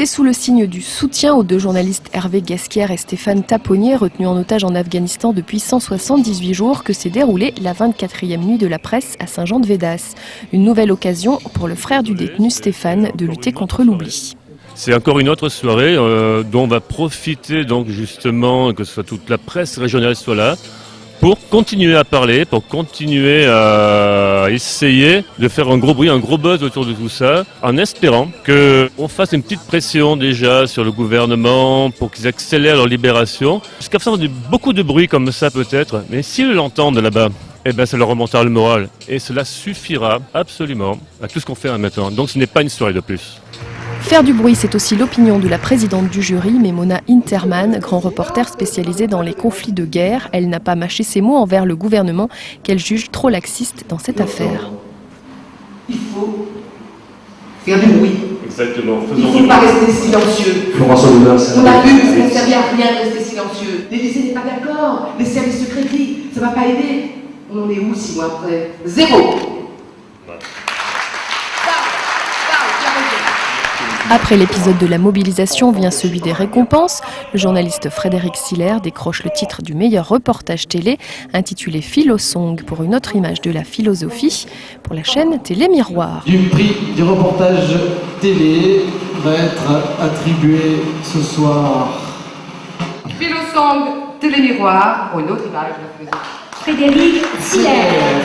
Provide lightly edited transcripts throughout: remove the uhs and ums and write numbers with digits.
C'est sous le signe du soutien aux deux journalistes Hervé Gasquière et Stéphane Taponnier, retenus en otage en Afghanistan depuis 178 jours, que s'est déroulée la 24e nuit de la presse à Saint-Jean-de-Védas. Une nouvelle occasion pour le frère du détenu Stéphane de lutter contre l'oubli. C'est encore une autre soirée dont on va profiter donc justement que ce soit toute la presse régionale soit là pour continuer à parler, pour continuer à essayer de faire un gros bruit, un gros buzz autour de tout ça, en espérant qu'on fasse une petite pression déjà sur le gouvernement pour qu'ils accélèrent leur libération. Jusqu'à présent, on a beaucoup de bruit comme ça peut-être, mais s'ils l'entendent là-bas, eh ben, ça leur remontera le moral. Et cela suffira absolument à tout ce qu'on fait maintenant. Donc ce n'est pas une soirée de plus. Faire du bruit, c'est aussi l'opinion de la présidente du jury, Memona Interman, grand reporter spécialisé dans les conflits de guerre. Elle n'a pas mâché ses mots envers le gouvernement qu'elle juge trop laxiste dans cette affaire. Il faut faire du bruit. Exactement. Il ne faut pas rester silencieux. On a vu que ça ne servait à rien de rester silencieux. L'Élysée n'est pas d'accord. Les services secrets crient. Ça ne va pas aider. On en est où 6 mois après? Zéro. Après l'épisode de la mobilisation vient celui des récompenses. Le journaliste Frédéric Siller décroche le titre du meilleur reportage télé, intitulé Philosong, pour une autre image de la philosophie, pour la chaîne Télé Miroir. Du prix du reportage télé va être attribué ce soir. Philosong, Télé Miroir, pour une autre image de la Frédéric Siller.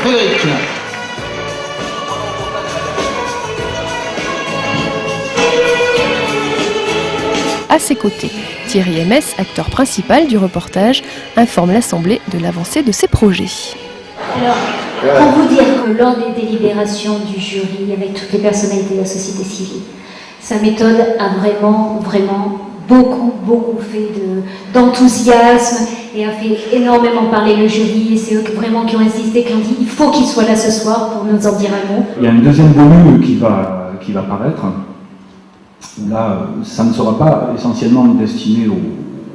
Frédéric. À ses côtés, Thierry Mess, acteur principal du reportage, informe l'Assemblée de l'avancée de ses projets. Alors, pour vous dire que lors des délibérations du jury, avec toutes les personnalités de la société civile, sa méthode a vraiment beaucoup fait d'enthousiasme et a fait énormément parler le jury. Et c'est eux vraiment qui ont insisté, qui ont dit il faut qu'il soit là ce soir pour nous en dire un mot. Il y a un deuxième volume qui va paraître. Là, ça ne sera pas essentiellement destiné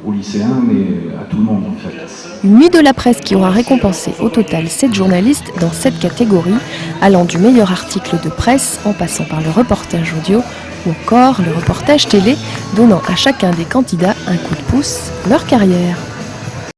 aux lycéens, mais à tout le monde en fait. Une nuit de la presse qui aura récompensé au total 7 journalistes dans 7 catégories, allant du meilleur article de presse en passant par le reportage audio ou encore le reportage télé, donnant à chacun des candidats un coup de pouce pour leur carrière.